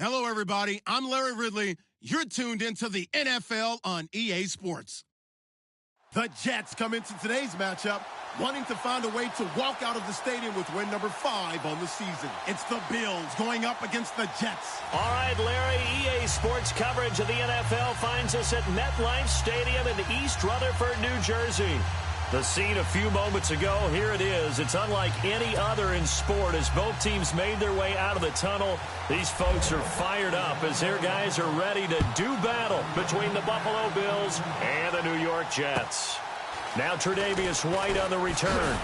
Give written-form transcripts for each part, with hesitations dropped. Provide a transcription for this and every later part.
Hello, everybody. I'm Larry Ridley. You're tuned into the NFL on EA Sports. The Jets come into today's matchup wanting to find a way to walk out of the stadium with win number 5 on the season. It's the Bills going up against the Jets. All right, Larry, EA Sports coverage of the NFL finds us at MetLife Stadium in East Rutherford, New Jersey. The scene a few moments ago, here it is. It's unlike any other in sport as both teams made their way out of the tunnel. These folks are fired up as their guys are ready to do battle between the Buffalo Bills and the New York Jets. Now Tre'Davious White on the return.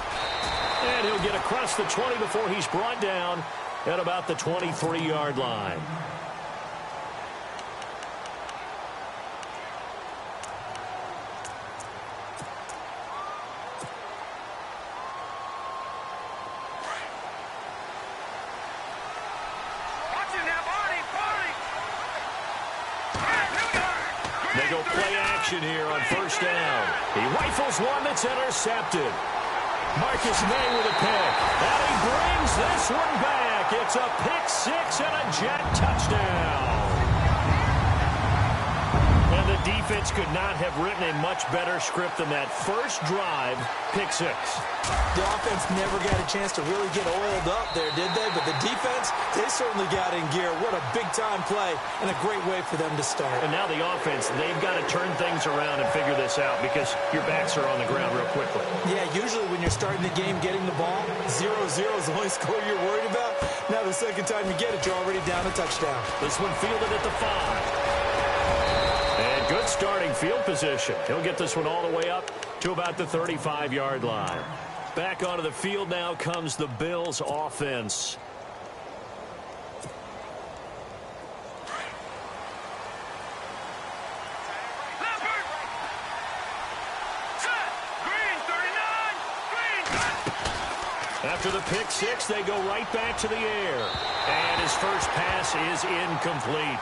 And he'll get across the 20 before he's brought down at about the 23-yard line. They go play action here on first down. He rifles one that's intercepted. Marcus May with a pick. And he brings this one back. It's a pick six and a Jet touchdown. And the defense could not have written a much better script than that first drive, pick six. The offense never got a chance to really get oiled up there, did they? But the defense, they certainly got in gear. What a big-time play and a great way for them to start. And now the offense, they've got to turn things around and figure this out because your backs are on the ground real quickly. Yeah, usually when you're starting the game getting the ball, 0-0 is the only score you're worried about. Now the second time you get it, you're already down a touchdown. This one fielded at the 5. And good starting field position. He'll get this one all the way up to about the 35-yard line. Back onto the field now comes the Bills offense. After the pick six, they go right back to the air. And his first pass is incomplete.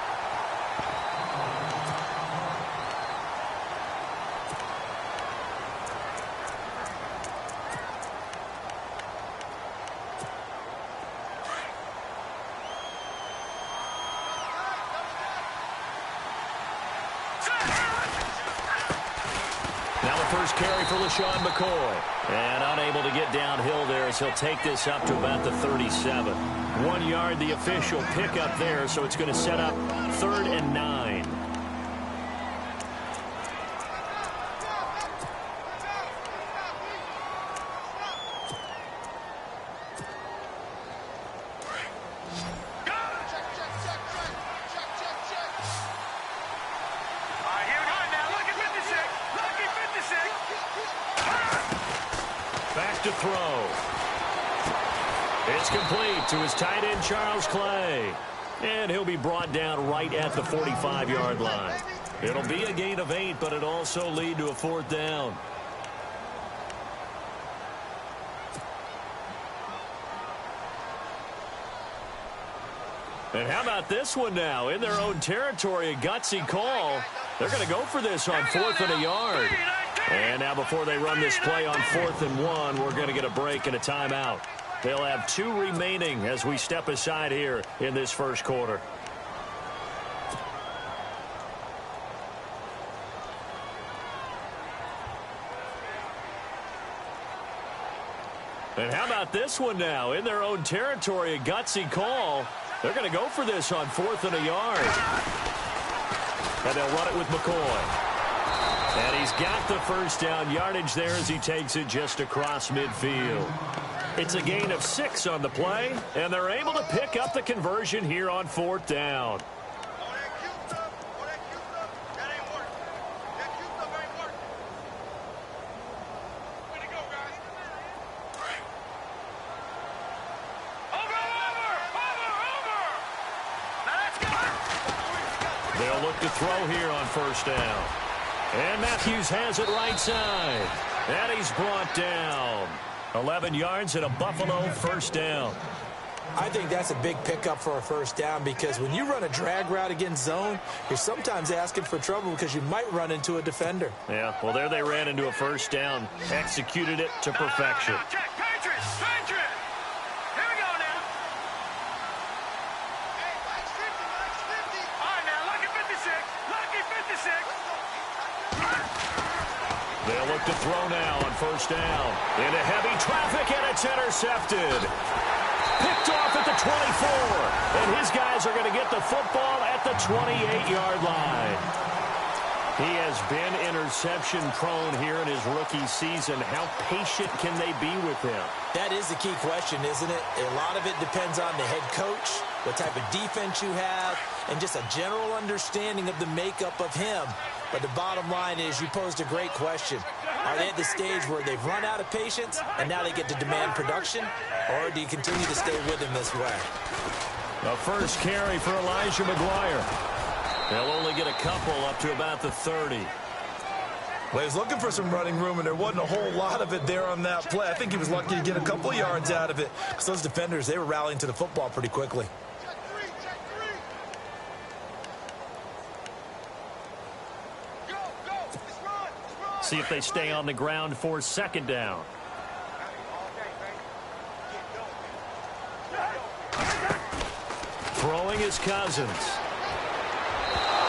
Carry for LaShawn McCoy. And unable to get downhill there as he'll take this up to about the 37. 1 yard, the official pickup there, so it's going to set up 3rd and 9. Back to throw. It's complete to his tight end, Charles Clay. And he'll be brought down right at the 45-yard line. It'll be a gain of 8, but it'll also lead to a 4th down. And how about this one now? In their own territory, a gutsy call. They're going to go for this on 4th and a yard. And now before they run this play on 4th and 1, we're going to get a break and a timeout. They'll have 2 remaining as we step aside here in this first quarter. And how about this one now? In their own territory, a gutsy call. They're going to go for this on 4th and a yard. And they'll run it with McCoy. And he's got the first down yardage there as he takes it just across midfield. It's a gain of 6 on the play, and they're able to pick up the conversion here on 4th down. They'll look to throw here on first down. And Matthews has it right side. And he's brought down. 11 yards and a Buffalo first down. I think that's a big pickup for a first down because when you run a drag route against zone, you're sometimes asking for trouble because you might run into a defender. Yeah, well, there they ran into a first down, executed it to perfection. They'll look to throw now on first down. Into heavy traffic, and it's intercepted. Picked off at the 24. And his guys are going to get the football at the 28-yard line. He has been interception prone here in his rookie season. How patient can they be with him? That is the key question, isn't it? A lot of it depends on the head coach, what type of defense you have, and just a general understanding of the makeup of him. But the bottom line is you posed a great question. Are they at the stage where they've run out of patience and now they get to demand production? Or do you continue to stay with him this way? The first carry for Elijah McGuire. They'll only get a couple up to about the 30. Well, he was looking for some running room, and there wasn't a whole lot of it there on that play. I think he was lucky to get a couple of yards out of it because those defenders, they were rallying to the football pretty quickly. See if they stay on the ground for second down. Throwing is Cousins.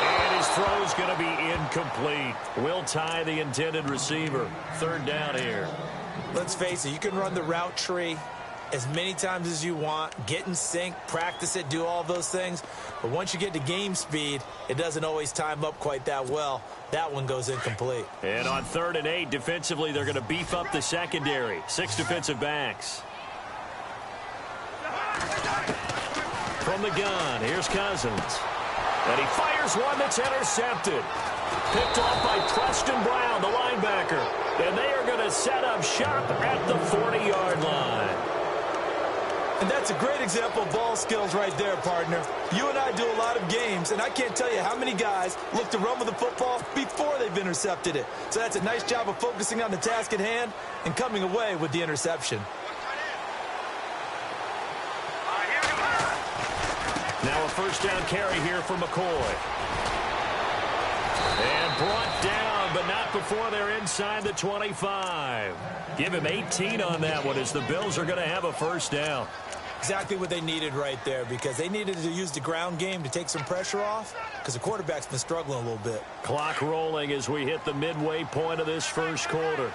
And his throw is going to be incomplete. Will tie the intended receiver. Third down here. Let's face it, you can run the route tree as many times as you want, get in sync, practice it, do all those things. But once you get to game speed, it doesn't always time up quite that well. That one goes incomplete. And on 3rd and 8, defensively, they're going to beef up the secondary. 6 defensive backs. From the gun, here's Cousins. And he fires one that's intercepted. Picked off by Preston Brown, the linebacker. And they are going to set up shop at the 40-yard line. And that's a great example of ball skills right there, partner. You and I do a lot of games, and I can't tell you how many guys look to run with the football before they've intercepted it. So that's a nice job of focusing on the task at hand and coming away with the interception. Now a first down carry here for McCoy. And brought down, but not before they're inside the 25. Give him 18 on that one as the Bills are going to have a first down. Exactly what they needed right there, because they needed to use the ground game to take some pressure off because the quarterback's been struggling a little bit. Clock rolling as we hit the midway point of this first quarter.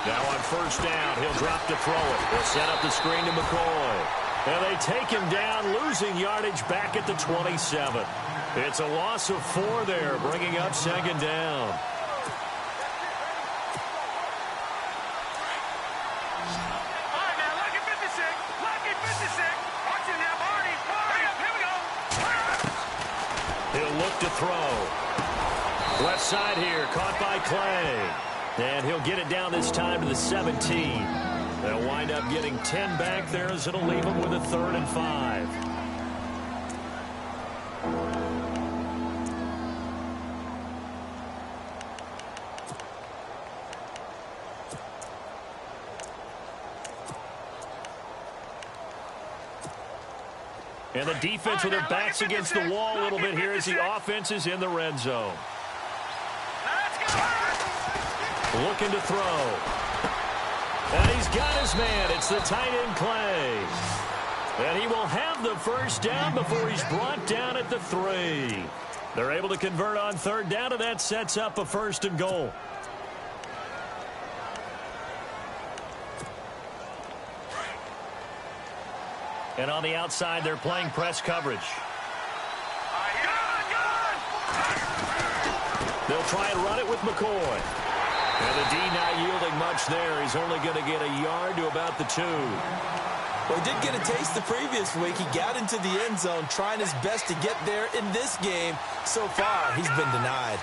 Now on first down, he'll drop to throw it. They'll set up the screen to McCoy. And they take him down, losing yardage back at the 27. It's a loss of 4 there, bringing up second down. He'll look to throw. Left side here, caught by Clay. And he'll get it down this time to the 17. They'll wind up getting 10 back there as it'll leave them with a 3rd and 5. And the defense with their backs against the wall a little bit here as the offense is in the red zone. Looking to throw. And he's got his man. It's the tight end Clay. And he will have the first down before he's brought down at the 3. They're able to convert on 3rd down, and that sets up a 1st and goal. And on the outside, they're playing press coverage. They'll try and run it with McCoy. And the D not yielding much there. He's only going to get a yard to about the 2. Well, he did get a taste the previous week. He got into the end zone trying his best to get there in this game. So far, he's been denied.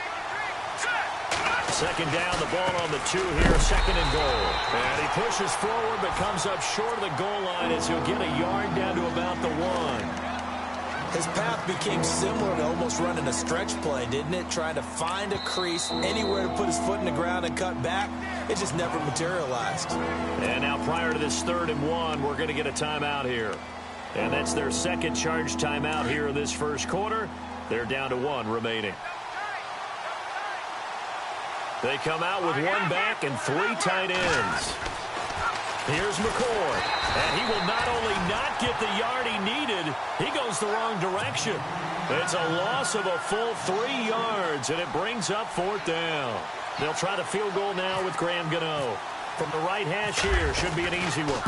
Second down, the ball on the 2 here, 2nd and goal. And he pushes forward but comes up short of the goal line as he'll get a yard down to about the 1. His path became similar to almost running a stretch play, didn't it? Trying to find a crease, anywhere to put his foot in the ground and cut back. It just never materialized. And now prior to this 3rd and 1, we're going to get a timeout here. And that's their second charge timeout here in this first quarter. They're down to 1 remaining. They come out with 1 back and 3 tight ends. Here's McCoy. And he will not only not get the yard he needed, he goes the wrong direction. It's a loss of a full 3 yards, and it brings up 4th down. They'll try the field goal now with Graham Gano. From the right hash here, should be an easy one.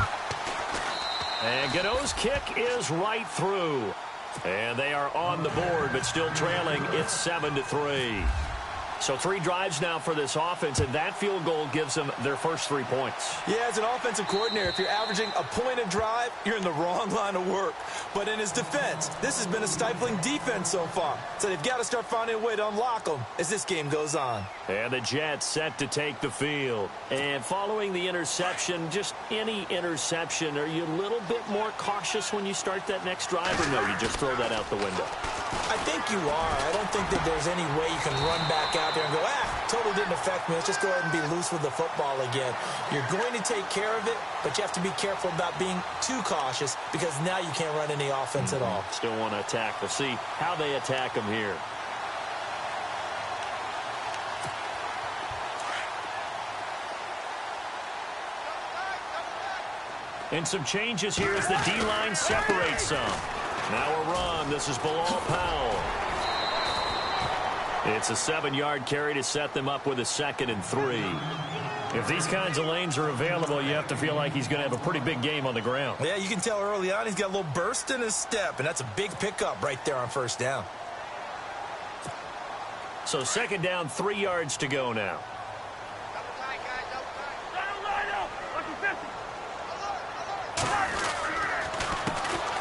And Gano's kick is right through. And they are on the board, but still trailing. It's 7-3. So 3 drives now for this offense, and that field goal gives them their first 3 points. Yeah, as an offensive coordinator, if you're averaging a point a drive, you're in the wrong line of work. But in his defense, this has been a stifling defense so far. So they've got to start finding a way to unlock them as this game goes on. And the Jets set to take the field. And following the interception, just any interception, are you a little bit more cautious when you start that next drive, or no, you just throw that out the window? I think you are. I don't think that there's any way you can run back out there and go, totally didn't affect me. Let's just go ahead and be loose with the football again. You're going to take care of it, but you have to be careful about being too cautious because now you can't run any offense at all. Still want to attack. We'll see how they attack them here. And some changes here as the D-line separates some. Now a run. This is Bilal Powell. It's a 7-yard carry to set them up with a 2nd and 3. If these kinds of lanes are available, you have to feel like he's going to have a pretty big game on the ground. Yeah, you can tell early on he's got a little burst in his step, and that's a big pickup right there on first down. So 2nd down, 3 yards to go now.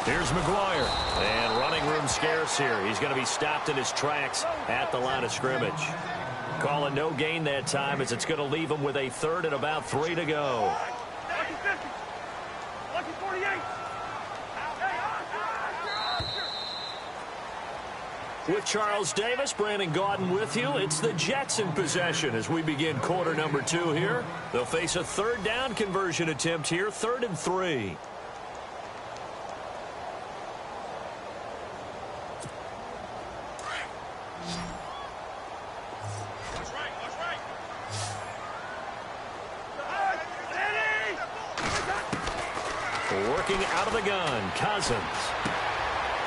Here's McGuire, and running room scarce here. He's going to be stopped in his tracks at the line of scrimmage. Call it no gain that time as it's going to leave him with a 3rd and about 3 to go. With Charles Davis, Brandon Gaudin with you. It's the Jets in possession as we begin quarter number 2 here. They'll face a 3rd down conversion attempt here, 3rd and 3. Working out of the gun, Cousins.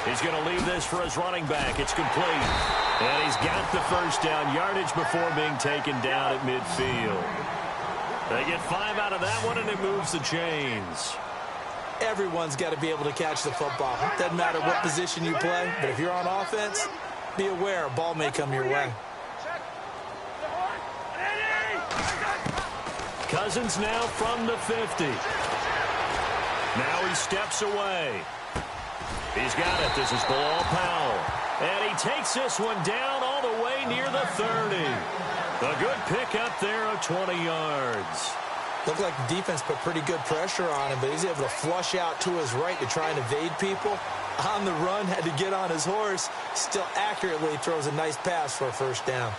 He's going to leave this for his running back. It's complete. And he's got the first down yardage before being taken down at midfield. They get 5 out of that one, and it moves the chains. Everyone's got to be able to catch the football. Doesn't matter what position you play, but if you're on offense, be aware a ball may come your way. Cousins now from the 50. Now he steps away. He's got it. This is Bilal Powell. And he takes this one down all the way near the 30. A good pickup there of 20 yards. Looked like the defense put pretty good pressure on him, but he's able to flush out to his right to try and evade people. On the run, had to get on his horse. Still accurately throws a nice pass for a first down.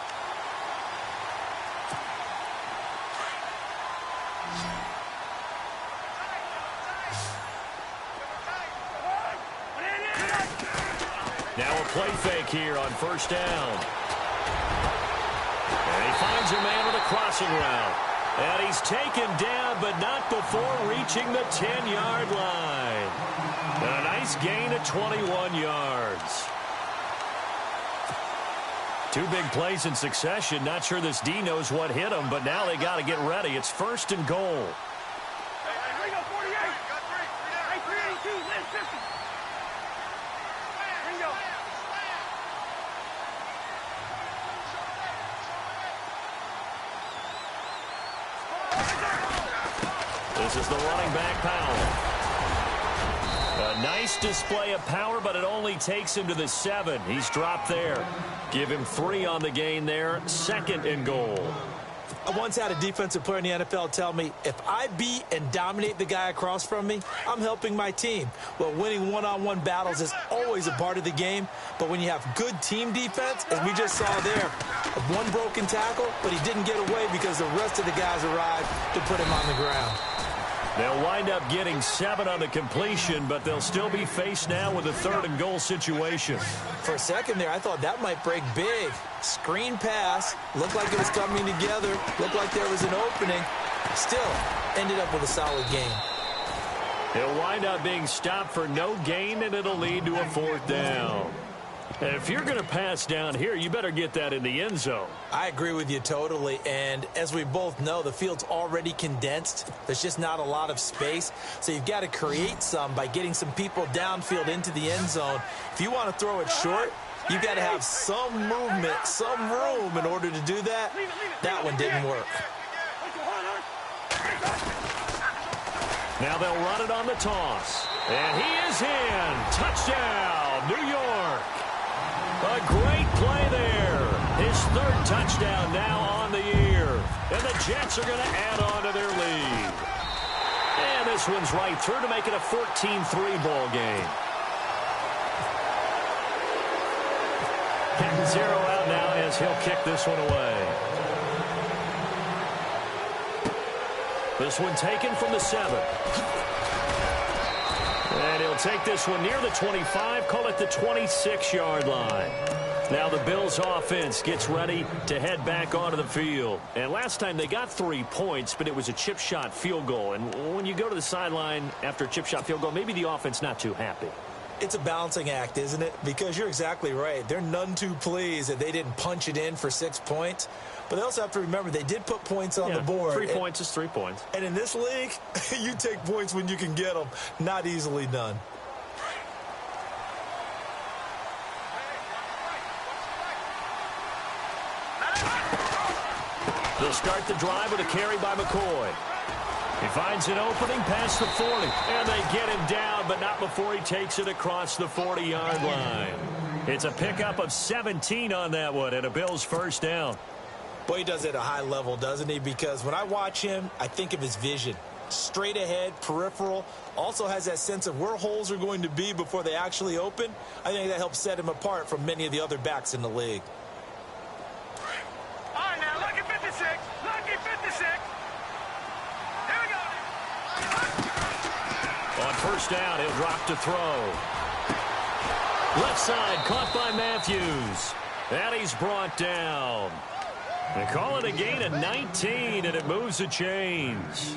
Now a play fake here on first down. And he finds a man with a crossing route. And he's taken down, but not before reaching the 10-yard line. And a nice gain of 21 yards. 2 big plays in succession. Not sure this D knows what hit him, but now they got to get ready. It's 1st and goal. This is the running back, Powell. A nice display of power, but it only takes him to the 7. He's dropped there. Give him 3 on the gain there. 2nd and goal. I once had a defensive player in the NFL tell me, if I beat and dominate the guy across from me, I'm helping my team. Well, winning one-on-one battles is always a part of the game, but when you have good team defense, as we just saw there, one broken tackle, but he didn't get away because the rest of the guys arrived to put him on the ground. They'll wind up getting 7 on the completion, but they'll still be faced now with a 3rd and goal situation. For a second there, I thought that might break big. Screen pass. Looked like it was coming together. Looked like there was an opening. Still, ended up with a solid gain. He'll wind up being stopped for no gain, and it'll lead to a 4th down. If you're going to pass down here, you better get that in the end zone. I agree with you totally, and as we both know, the field's already condensed. There's just not a lot of space, so you've got to create some by getting some people downfield into the end zone. If you want to throw it short, you've got to have some movement, some room in order to do that. That one didn't work. Now they'll run it on the toss. And he is in. Touchdown, New York. A great play there. His third touchdown now on the year. And the Jets are going to add on to their lead. And this one's right through to make it a 14-3 ball game. Captain Zero out now as he'll kick this one away. This one taken from the 7. And he'll take this one near the 25, call it the 26-yard line. Now the Bills offense gets ready to head back onto the field. And last time they got 3 points, but it was a chip shot field goal. And when you go to the sideline after a chip shot field goal, maybe the offense not too happy. It's a balancing act, isn't it? Because you're exactly right. They're none too pleased that they didn't punch it in for 6 points. But they also have to remember they did put points on the board. 3 points is 3 points. And in this league, you take points when you can get them. Not easily done. They'll start the drive with a carry by McCoy. He finds an opening past the 40. And they get him down, but not before he takes it across the 40-yard line. It's a pickup of 17 on that one and a Bills first down. Boy, he does it at a high level, doesn't he? Because when I watch him, I think of his vision. Straight ahead, peripheral. Also has that sense of where holes are going to be before they actually open. I think that helps set him apart from many of the other backs in the league. All right, now, lucky 56. Lucky 56. Here we go. On first down, he'll drop to throw. Left side, caught by Matthews. And he's brought down. They call it a gain of 19, and it moves the chains.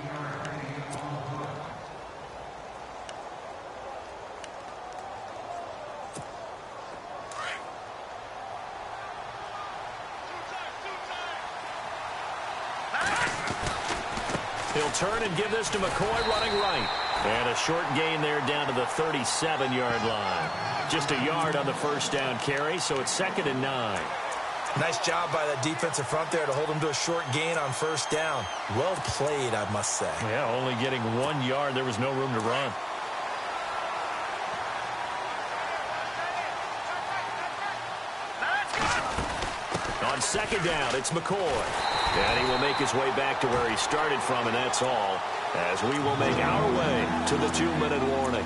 He'll turn and give this to McCoy running right. And a short gain there down to the 37-yard line. Just a yard on the first down carry, so it's 2nd and 9. Nice job by that defensive front there to hold him to a short gain on first down. Well played, I must say. Yeah, only getting 1 yard. There was no room to run. On second down, it's McCoy. And he will make his way back to where he started from, and that's all, as we will make our way to the 2-minute warning.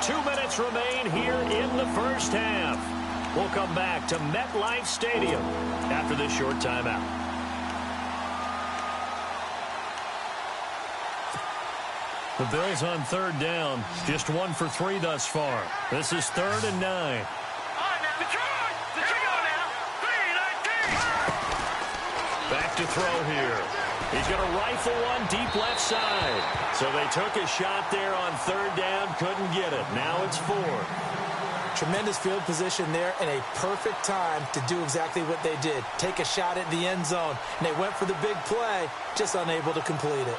2 minutes remain here in the first half. We'll come back to MetLife Stadium after this short timeout. The Bills on third down, just 1 for 3 thus far. This is 3rd and 9. All right, now, Detroit. Detroit now. 3-19. Back to throw here. He's going to rifle one deep left side. So they took a shot there on third down, couldn't get it. Now it's 4. Tremendous field position there and a perfect time to do exactly what they did. Take a shot at the end zone. And they went for the big play, just unable to complete it.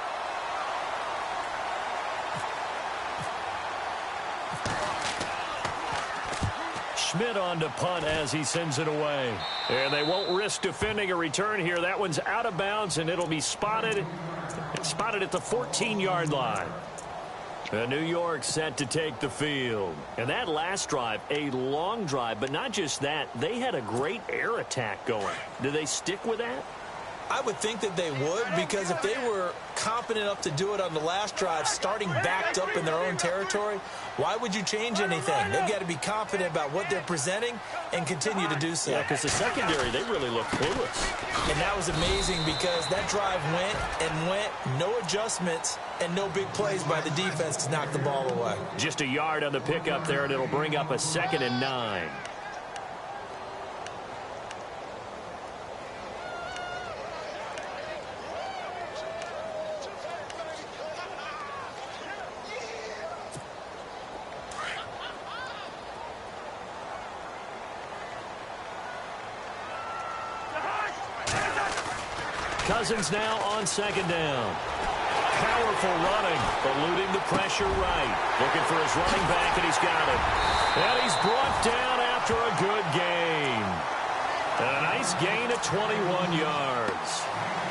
Schmidt on to punt as he sends it away. And they won't risk defending a return here. That one's out of bounds, and it'll be spotted at the 14-yard line. New York set to take the field. And that last drive, a long drive, but not just that. They had a great air attack going. Do they stick with that? I would think that they would, because if they were competent enough to do it on the last drive, starting backed up in their own territory, why would you change anything? They've got to be confident about what they're presenting and continue to do so. Yeah, because the secondary, they really look clueless. And that was amazing because that drive went, no adjustments, and no big plays by the defense to knock the ball away. Just a yard on the pickup there, and it'll bring up a 2nd and 9. Cousins now on second down. Powerful running, eluding the pressure right. Looking for his running back, and he's got it. And he's brought down after a good gain. A nice gain of 21 yards.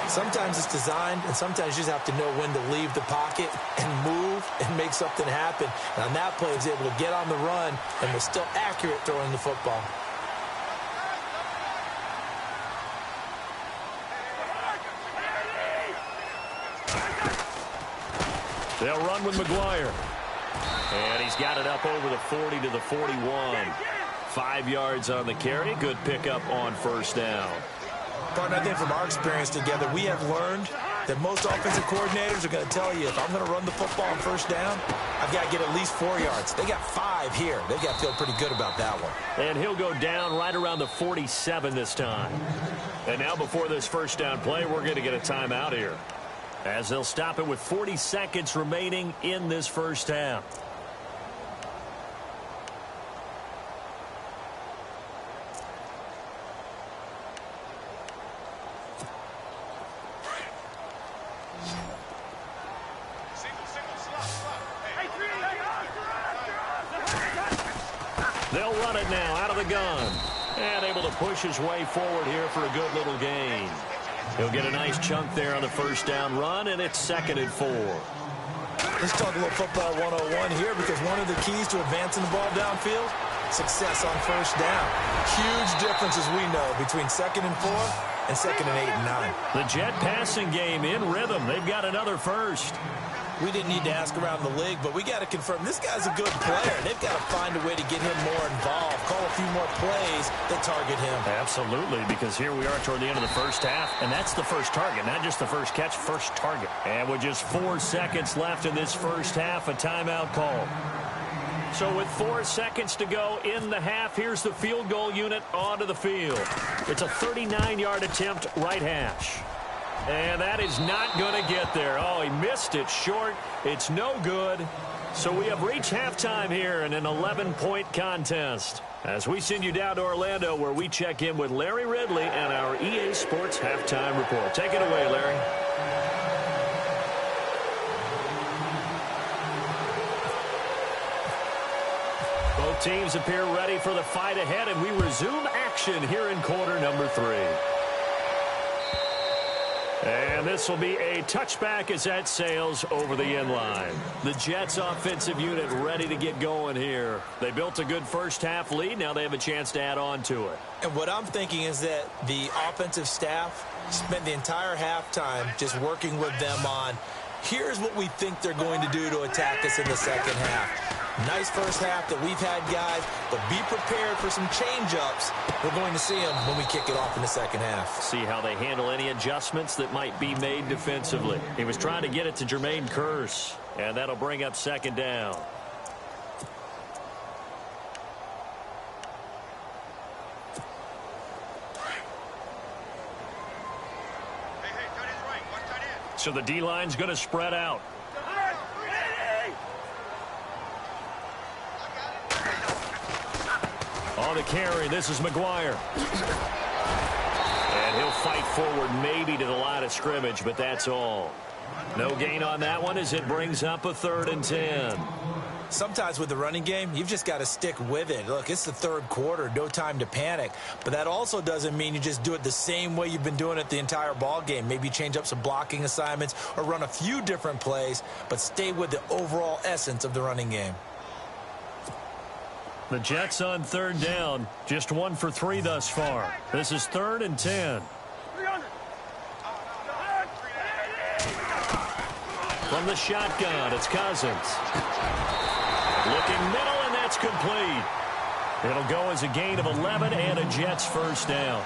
Sometimes it's designed, and sometimes you just have to know when to leave the pocket and move and make something happen. And on that play, he was able to get on the run and was still accurate throwing the football. They'll run with McGuire. And he's got it up over the 40 to the 41. 5 yards on the carry. Good pickup on first down. Partner, I think from our experience together, we have learned that most offensive coordinators are going to tell you, if I'm going to run the football on first down, I've got to get at least 4 yards. They got 5 here. They've got to feel pretty good about that one. And he'll go down right around the 47 this time. And now before this first down play, we're going to get a timeout here, as they'll stop it with 40 seconds remaining in this first half. They'll run it now out of the gun. And able to push his way forward here for a good little gain. He'll get a nice chunk there on the first down run, and it's 2nd and 4. Let's talk a little football 101 here, because one of the keys to advancing the ball downfield, success on first down. Huge difference, as we know, between 2nd and 4 and 2nd and 8 and 9. The Jet passing game in rhythm. They've got another first. We didn't need to ask around the league, but we got to confirm this guy's a good player. They've got to find a way to get him more involved, call a few more plays that target him. Absolutely, because here we are toward the end of the first half, and that's the first target, not just the first catch, first target. And with just 4 seconds left in this first half, a timeout call. So with 4 seconds to go in the half, here's the field goal unit onto the field. It's a 39-yard attempt, right hash. And that is not going to get there. Oh, he missed it short. It's no good. So we have reached halftime here in an 11-point contest, as we send you down to Orlando, where we check in with Larry Ridley and our EA Sports Halftime Report. Take it away, Larry. Both teams appear ready for the fight ahead, and we resume action here in quarter number 3. And this will be a touchback as that sails over the end line. The Jets offensive unit ready to get going here. They built a good first half lead. Now they have a chance to add on to it. And what I'm thinking is that the offensive staff spent the entire halftime just working with them on, here's what we think they're going to do to attack us in the second half. Nice first half that we've had, guys, but be prepared for some change-ups. We're going to see them when we kick it off in the second half. See how they handle any adjustments that might be made defensively. He was trying to get it to Jermaine Kearse, and that'll bring up second down. So the D-line's going to spread out. On the carry, this is McGuire. And he'll fight forward maybe to the line of scrimmage, but that's all. No gain on that one as it brings up a 3rd and 10. Sometimes with the running game, you've just got to stick with it. Look, it's the 3rd quarter, no time to panic. But that also doesn't mean you just do it the same way you've been doing it the entire ball game. Maybe change up some blocking assignments or run a few different plays, but stay with the overall essence of the running game. The Jets on 3rd down, just 1 for 3 thus far. This is 3rd and 10. From the shotgun, it's Cousins. Looking middle, and that's complete. It'll go as a gain of 11 and a Jets first down.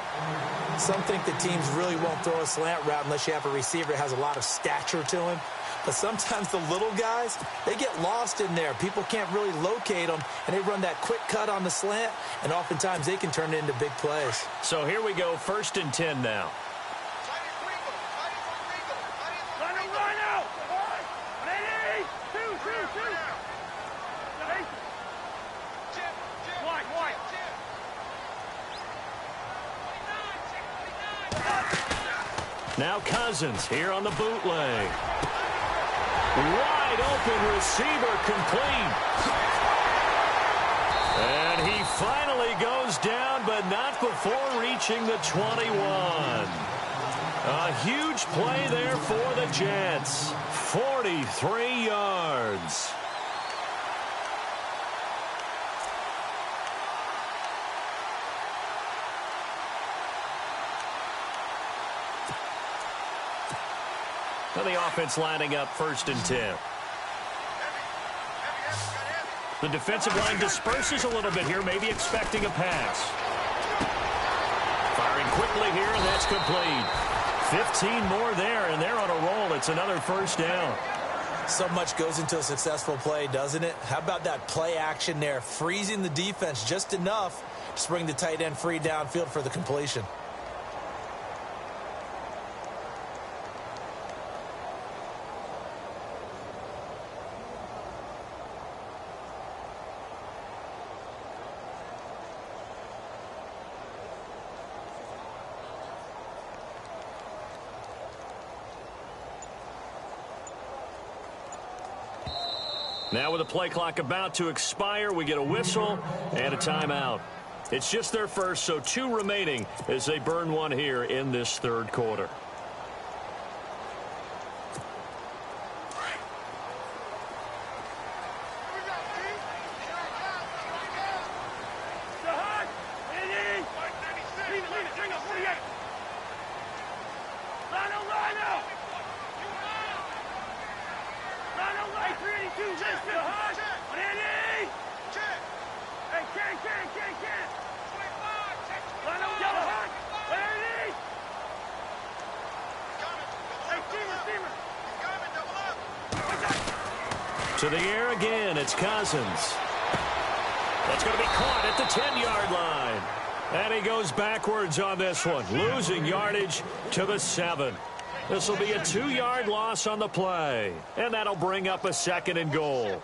Some think that teams really won't throw a slant route unless you have a receiver that has a lot of stature to him. But sometimes the little guys, they get lost in there. People can't really locate them, and they run that quick cut on the slant, and oftentimes they can turn it into big plays. So here we go, 1st and 10 now. Now Cousins here on the bootleg. Wide open receiver complete. And he finally goes down, but not before reaching the 21. A huge play there for the Jets. 43 yards. Now the offense lining up 1st and 10. The defensive line disperses a little bit here, maybe expecting a pass. Firing quickly here, and that's complete. 15 more there, and they're on a roll. It's another 1st down. So much goes into a successful play, doesn't it? How about that play action there, freezing the defense just enough to bring the tight end free downfield for the completion. Now with the play clock about to expire, we get a whistle and a timeout. It's just their first, so 2 remaining as they burn one here in this 3rd quarter. To the air again, it's Cousins. That's going to be caught at the 10-yard line. And he goes backwards on this one, losing yardage to the 7. This will be a 2-yard loss on the play. And that'll bring up a 2nd and goal.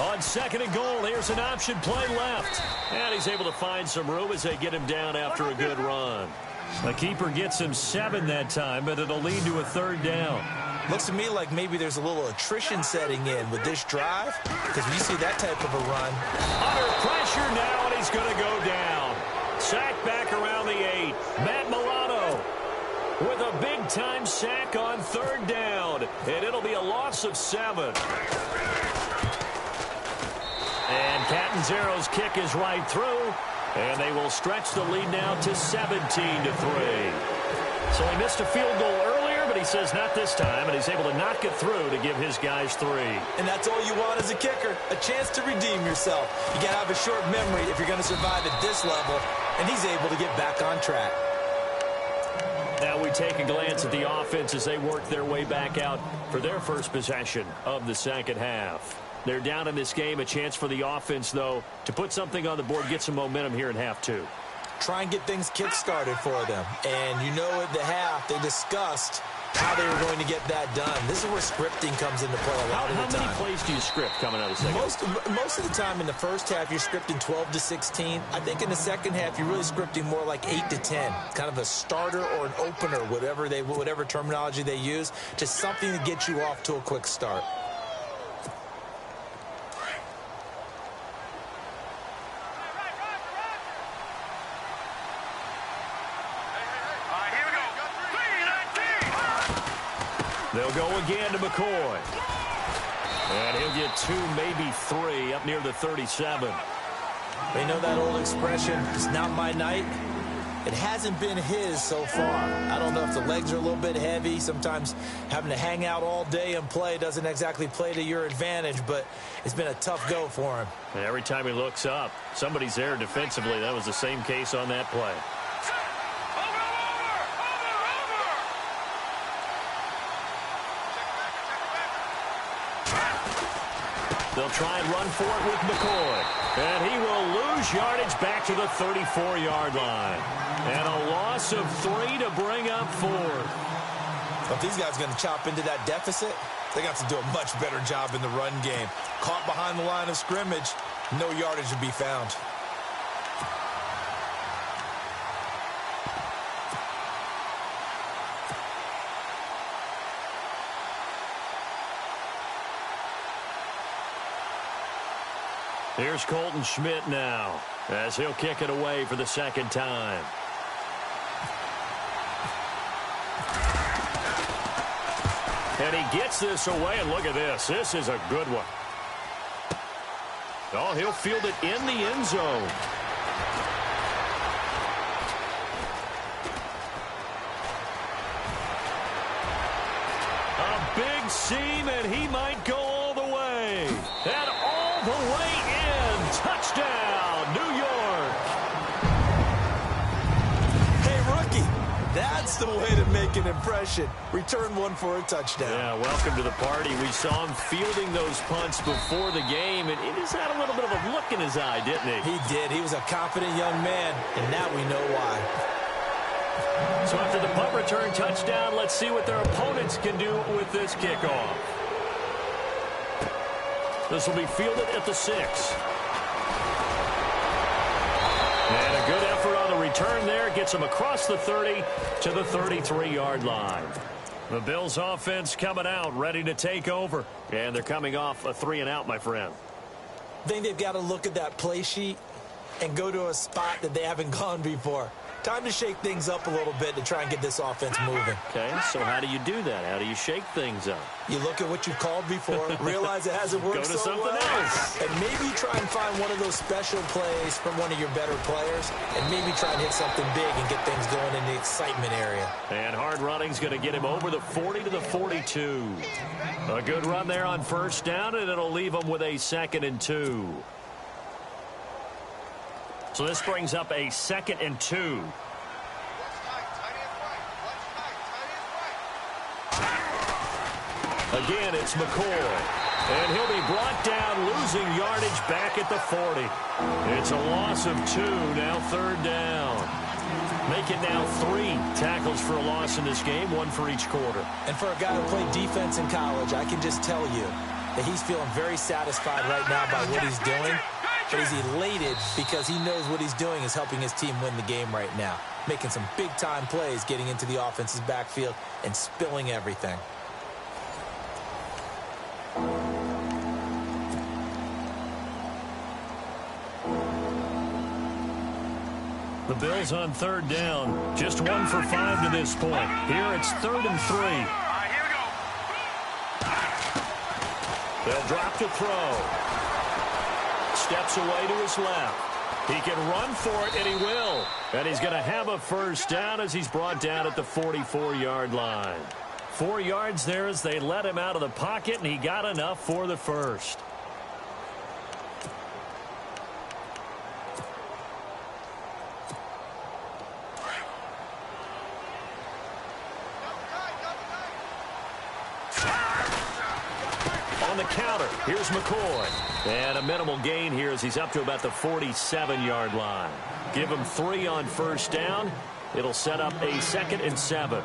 On 2nd and goal, here's an option play left. And he's able to find some room as they get him down after a good run. The keeper gets him 7 that time, but it'll lead to a 3rd down. Looks to me like maybe there's a little attrition setting in with this drive, because when you see that type of a run. Under pressure now, and he's going to go down. Sack back around the 8. Matt Milano with a big-time sack on 3rd down. And it'll be a loss of 7. And Catanzaro's kick is right through, and they will stretch the lead now to 17-3. So he missed a field goal earlier, but he says not this time, and he's able to knock it through to give his guys 3. And that's all you want as a kicker, a chance to redeem yourself. You got to have a short memory if you're going to survive at this level, and he's able to get back on track. Now we take a glance at the offense as they work their way back out for their first possession of the 2nd half. They're down in this game. A chance for the offense, though, to put something on the board, get some momentum here in half 2. Try and get things kick-started for them. And you know at the half, they discussed how they were going to get that done. This is where scripting comes into play a lot of the time. How many plays do you script coming out of the second? Most of the time in the first half, you're scripting 12 to 16. I think in the second half, you're really scripting more like 8 to 10. Kind of a starter or an opener, whatever terminology they use, just something to get you off to a quick start. They'll go again to McCoy. And he'll get 2, maybe 3, up near the 37. They know that old expression, it's not my night. It hasn't been his so far. I don't know if the legs are a little bit heavy. Sometimes having to hang out all day and play doesn't exactly play to your advantage, but it's been a tough go for him. And every time he looks up, somebody's there defensively. That was the same case on that play. They'll try and run for it with McCoy. And he will lose yardage back to the 34-yard line. And a loss of 3 to bring up 4. If these guys are going to chop into that deficit, they got to do a much better job in the run game. Caught behind the line of scrimmage, no yardage to be found. Here's Colton Schmidt now, as he'll kick it away for the second time. And he gets this away, and look at this. This is a good one. Oh, he'll field it in the end zone. A big seam, and he might go all the way. And all the way in. Touchdown, New York. Hey, rookie, that's the way to make an impression. Return one for a touchdown. Yeah, welcome to the party. We saw him fielding those punts before the game, and he just had a little bit of a look in his eye, didn't he? He did. He was a confident young man, and now we know why. So after the punt return touchdown, let's see what their opponents can do with this kickoff. This will be fielded at the 6. And a good effort on the return there. Gets them across the 30 to the 33-yard line. The Bills offense coming out, ready to take over. And they're coming off a 3-and-out, my friend. I think they've got to look at that play sheet and go to a spot that they haven't gone before. Time to shake things up a little bit to try and get this offense moving. Okay, so how do you do that? How do you shake things up? You look at what you've called before, realize it hasn't worked Go to so something well, else. and maybe try and find one of those special plays from one of your better players, and maybe try and hit something big and get things going in the excitement area. And hard running's going to get him over the 40 to the 42. A good run there on first down, and it'll leave him with a 2nd and 2. So this brings up a 2nd and 2. Again, it's McCoy. And he'll be brought down, losing yardage back at the 40. It's a loss of 2, now 3rd down. Make it now 3 tackles for a loss in this game, 1 for each quarter. And for a guy who played defense in college, I can just tell you that he's feeling very satisfied right now by what he's doing. But he's elated because he knows what he's doing is helping his team win the game right now. Making some big-time plays, getting into the offense's backfield, and spilling everything. The Bills on 3rd down. Just 1 for 5 to this point. Here it's 3rd and 3. Here we go. They'll drop to throw. Steps away to his left. He can run for it, and he will. And he's going to have a first down as he's brought down at the 44-yard line. 4 yards there as they let him out of the pocket, and he got enough for the first. On the counter, here's McCoy. And a minimal gain here as he's up to about the 47-yard line. Give him 3 on first down. It'll set up a 2nd and 7.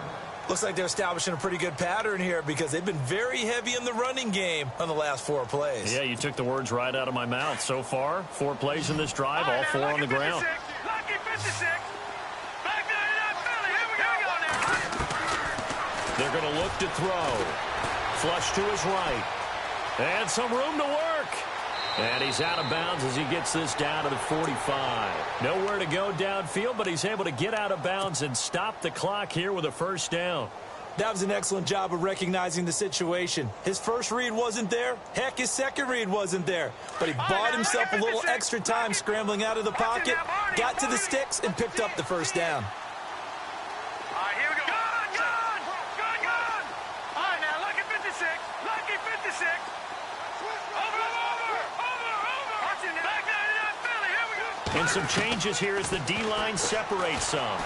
Looks like they're establishing a pretty good pattern here because they've been very heavy in the running game on the last 4 plays. Yeah, you took the words right out of my mouth. So far, 4 plays in this drive, all 4 on the ground. Lucky 56. Back to that Philly. Here we go now. They're going to look to throw. Flush to his right. And some room to work. And he's out of bounds as he gets this down to the 45. Nowhere to go downfield, but he's able to get out of bounds and stop the clock here with a first down. That was an excellent job of recognizing the situation. His first read wasn't there. Heck, his second read wasn't there. But he bought himself a little extra time scrambling out of the pocket, got to the sticks, and picked up the first down. All right, here we go. Gone. All right, now, lucky 56. Lucky 56. Over. Watch it now. Back to that Philly. Here we go. And some changes here as the D-line separates some.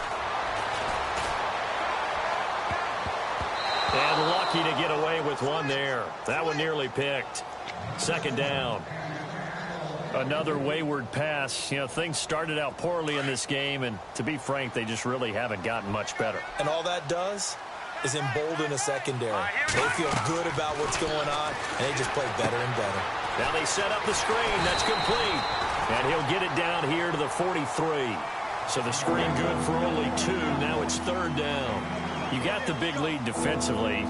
And lucky to get away with one there. That one nearly picked. Second down. Another wayward pass. You know, things started out poorly in this game, and to be frank, they just really haven't gotten much better. And all that does is embolden a secondary. They feel good about what's going on, and they just play better and better. Now they set up the screen. That's complete. And he'll get it down here to the 43. So the screen good for only 2. Now it's third down. You got the big lead defensively.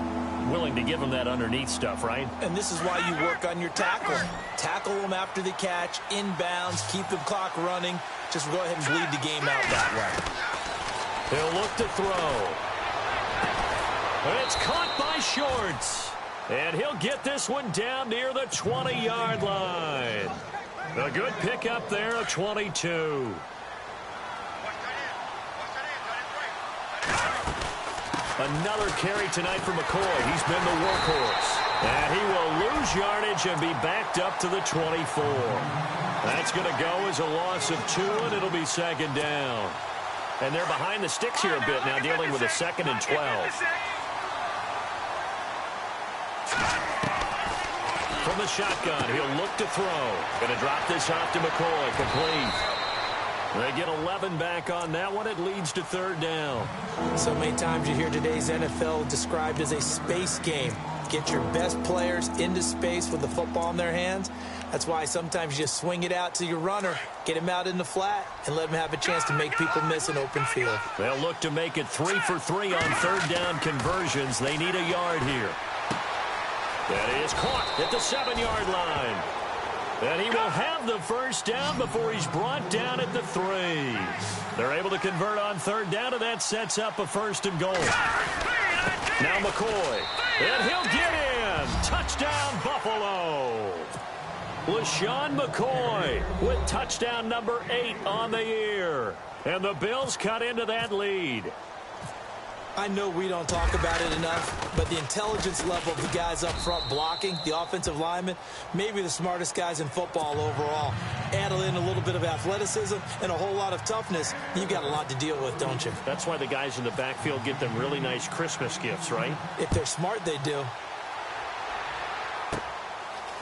Willing to give them that underneath stuff, right? And this is why you work on your tackling. Tackle them after the catch, inbounds, keep the clock running. Just go ahead and bleed the game out that way. He'll look to throw. It's caught by Shorts. And he'll get this one down near the 20-yard line. A good pickup there, a 22. Another carry tonight for McCoy. He's been the workhorse. And he will lose yardage and be backed up to the 24. That's going to go as a loss of 2, and it'll be second down. And they're behind the sticks here a bit now, dealing with a 2nd and 12. From the shotgun, he'll look to throw. Going to drop this off to McCoy. Complete. They get 11 back on that one. It leads to third down. So many times you hear today's NFL described as a space game. Get your best players into space with the football in their hands. That's why sometimes you just swing it out to your runner, get him out in the flat, and let him have a chance to make people miss an open field. They'll look to make it 3 for 3 on third down conversions. They need a yard here. That is caught at the 7-yard line. And he will have the first down before he's brought down at the 3. They're able to convert on third down, and that sets up a 1st and goal. Now McCoy, and he'll get in. Touchdown, Buffalo. LaShawn McCoy with touchdown number 8 on the year. And the Bills cut into that lead. I know we don't talk about it enough, but the intelligence level of the guys up front blocking, the offensive linemen, maybe the smartest guys in football overall. Add in a little bit of athleticism and a whole lot of toughness, you've got a lot to deal with, don't you? That's why the guys in the backfield get them really nice Christmas gifts, right? If they're smart, they do.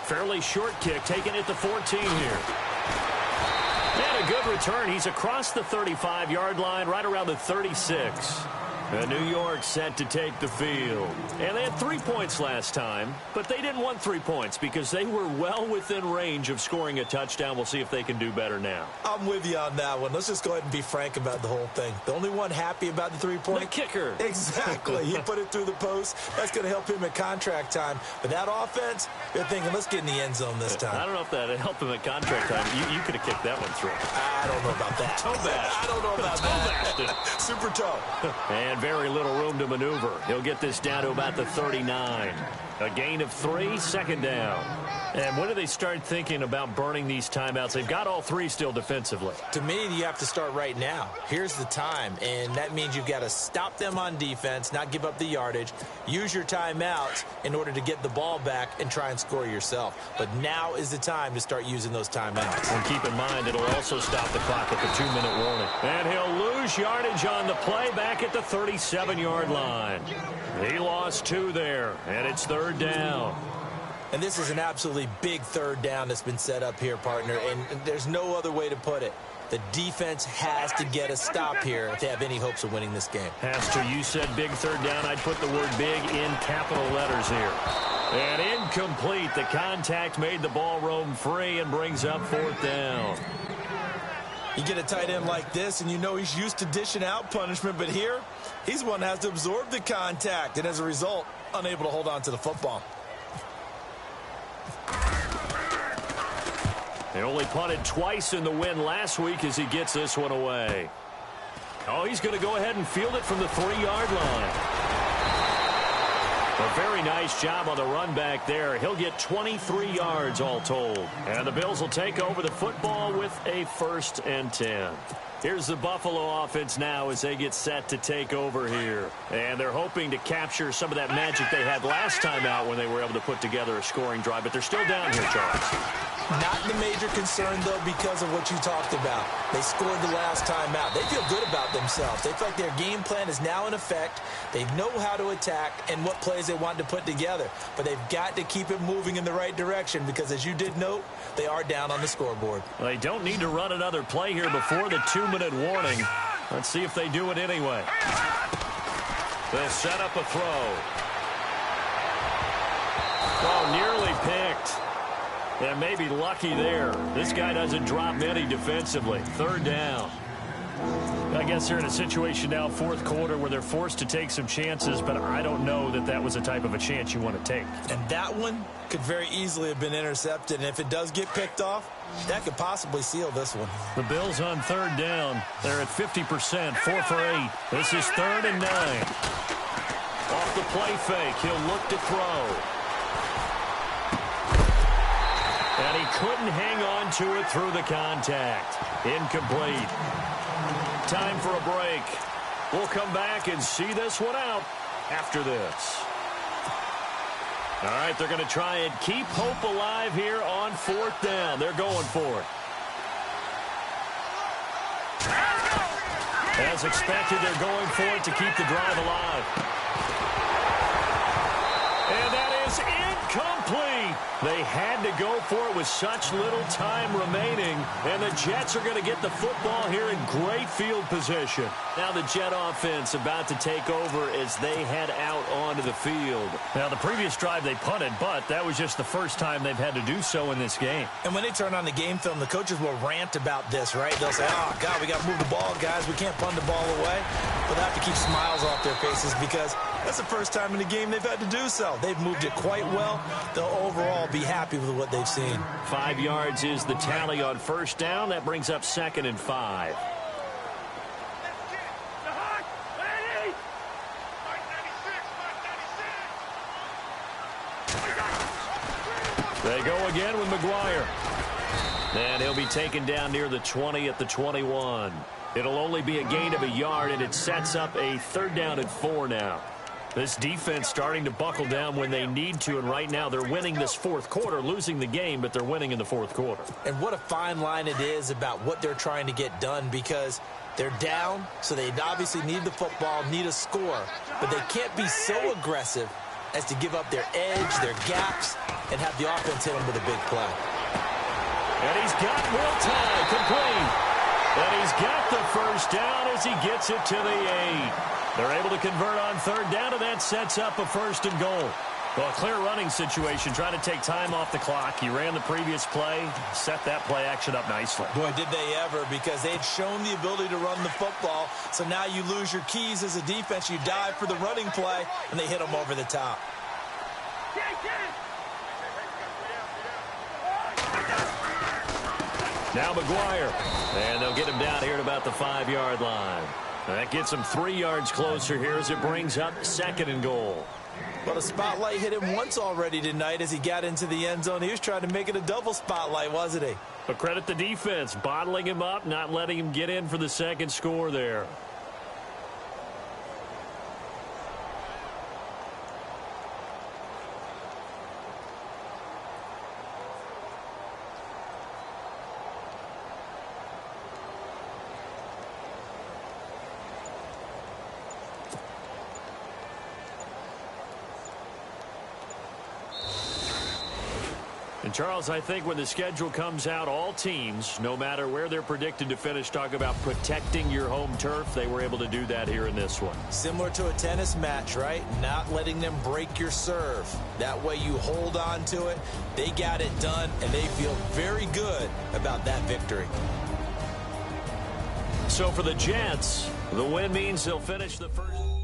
Fairly short kick, taken at the 14 here. And a good return. He's across the 35-yard line, right around the 36. New York set to take the field. And they had 3 points last time, but they didn't want 3 points because they were well within range of scoring a touchdown. We'll see if they can do better now. I'm with you on that one. Let's just go ahead and be frank about the whole thing. The only one happy about the 3-point? The kicker. Exactly. He put it through the post. That's going to help him at contract time. But that offense, they're thinking, let's get in the end zone this time. I don't know if that helped him at contract time. You could have kicked that one through. I don't know about that. Toe bashed. I don't know about that. Super toe. And very little room to maneuver. He'll get this down to about the 39. A gain of 3, second down. And when do they start thinking about burning these timeouts? They've got all 3 still defensively. To me, you have to start right now. Here's the time, and that means you've got to stop them on defense, not give up the yardage, use your timeouts in order to get the ball back and try and score yourself. But now is the time to start using those timeouts. And keep in mind, it'll also stop the clock at the 2-minute warning. And he'll lose yardage on the play back at the 37-yard line. He lost 2 there, and it's third down. And this is an absolutely big third down that's been set up here, partner, and there's no other way to put it. The defense has to get a stop here if they have any hopes of winning this game. Has to. You said big third down. I'd put the word big in capital letters here. And incomplete. The contact made the ball roam free and brings up 4th down. You get a tight end like this, and you know he's used to dishing out punishment, but here, he's one that has to absorb the contact, and as a result, unable to hold on to the football. They only punted twice in the win last week as he gets this one away. Oh, he's going to go ahead and field it from the 3-yard line. A very nice job on the run back there. He'll get 23 yards all told. And the Bills will take over the football with a 1st and 10. Here's the Buffalo offense now as they get set to take over here. And they're hoping to capture some of that magic they had last time out when they were able to put together a scoring drive. But they're still down here, Charles. Not the major concern, though, because of what you talked about. They scored the last time out. They feel good about themselves. They feel like their game plan is now in effect. They know how to attack and what plays they want to put together. But they've got to keep it moving in the right direction because, as you did note, they are down on the scoreboard. Well, they don't need to run another play here before the 2-minute warning. Let's see if they do it anyway. They'll set up a throw. Oh, nearly picked. And maybe lucky there. This guy doesn't drop many defensively. 3rd down. I guess they're in a situation now, 4th quarter, where they're forced to take some chances, but I don't know that that was the type of a chance you want to take. And that one could very easily have been intercepted. And if it does get picked off, that could possibly seal this one. The Bills on 3rd down. They're at 50%, 4 for 8. This is 3rd and 9. Off the play fake, he'll look to throw. And he couldn't hang on to it through the contact. Incomplete. Time for a break. We'll come back and see this one out after this. All right, they're going to try and keep hope alive here on 4th down. They're going for it. As expected, they're going for it to keep the drive alive. And that is incomplete. They had to go for it with such little time remaining, and the Jets are going to get the football here in great field position. Now the Jet offense about to take over as they head out onto the field. Now the previous drive they punted, but that was just the first time they've had to do so in this game. And when they turn on the game film, the coaches will rant about this, right? They'll say, oh, God, we got to move the ball, guys. We can't punt the ball away. But they have to keep smiles off their faces because that's the first time in the game they've had to do so. They've moved it quite well. They'll overall be happy with what they've seen. 5 yards is the tally on 1st down. That brings up 2nd and 5. They go again with McGuire. And he'll be taken down near the 20 at the 21. It'll only be a gain of a yard, and it sets up a 3rd down and 4 now. This defense starting to buckle down when they need to, and right now they're winning this 4th quarter, losing the game, but they're winning in the 4th quarter. And what a fine line it is about what they're trying to get done because they're down, so they obviously need the football, need a score, but they can't be so aggressive as to give up their edge, their gaps, and have the offense hit them with a big play. And he's got more time, complete. And he's got the 1st down as he gets it to the 8. They're able to convert on 3rd down, and that sets up a 1st and goal. Well, a clear running situation, trying to take time off the clock. He ran the previous play, set that play action up nicely. Boy, did they ever, because they'd shown the ability to run the football. So now you lose your keys as a defense. You dive for the running play, and they hit them over the top. Now McGuire, and they'll get him down here at about the 5-yard line. That gets him 3 yards closer here as it brings up 2nd and goal. Well, the spotlight hit him once already tonight as he got into the end zone. He was trying to make it a double spotlight, wasn't he? But credit the defense, bottling him up, not letting him get in for the 2nd score there. And, Charles, I think when the schedule comes out, all teams, no matter where they're predicted to finish, talk about protecting your home turf. They were able to do that here in this one. Similar to a tennis match, right? Not letting them break your serve. That way you hold on to it. They got it done, and they feel very good about that victory. So for the Jets, the win means they'll finish the first.